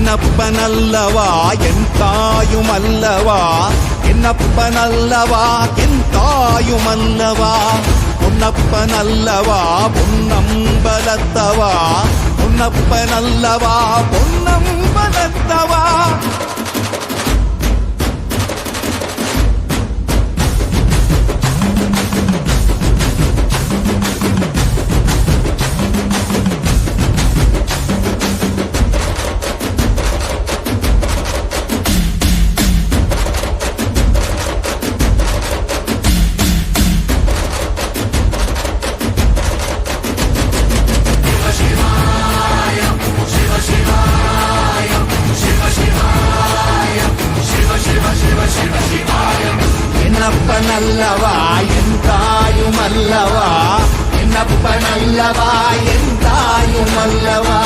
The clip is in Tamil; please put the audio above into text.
என்னப்பனல்லவா என் தாயுமல்லவா என்னப்பனல்லவா என் தாயுமல்லவா பொன்னப்பனல்லவா பொன்னம்பலத்தவா பொன்னப்பனல்லவா பொன்னம்பலத்தவா என்னப்பனல்லவா என் தாயுமல்லவா என்னப்பனல்லவா என் தாயுமல்லவா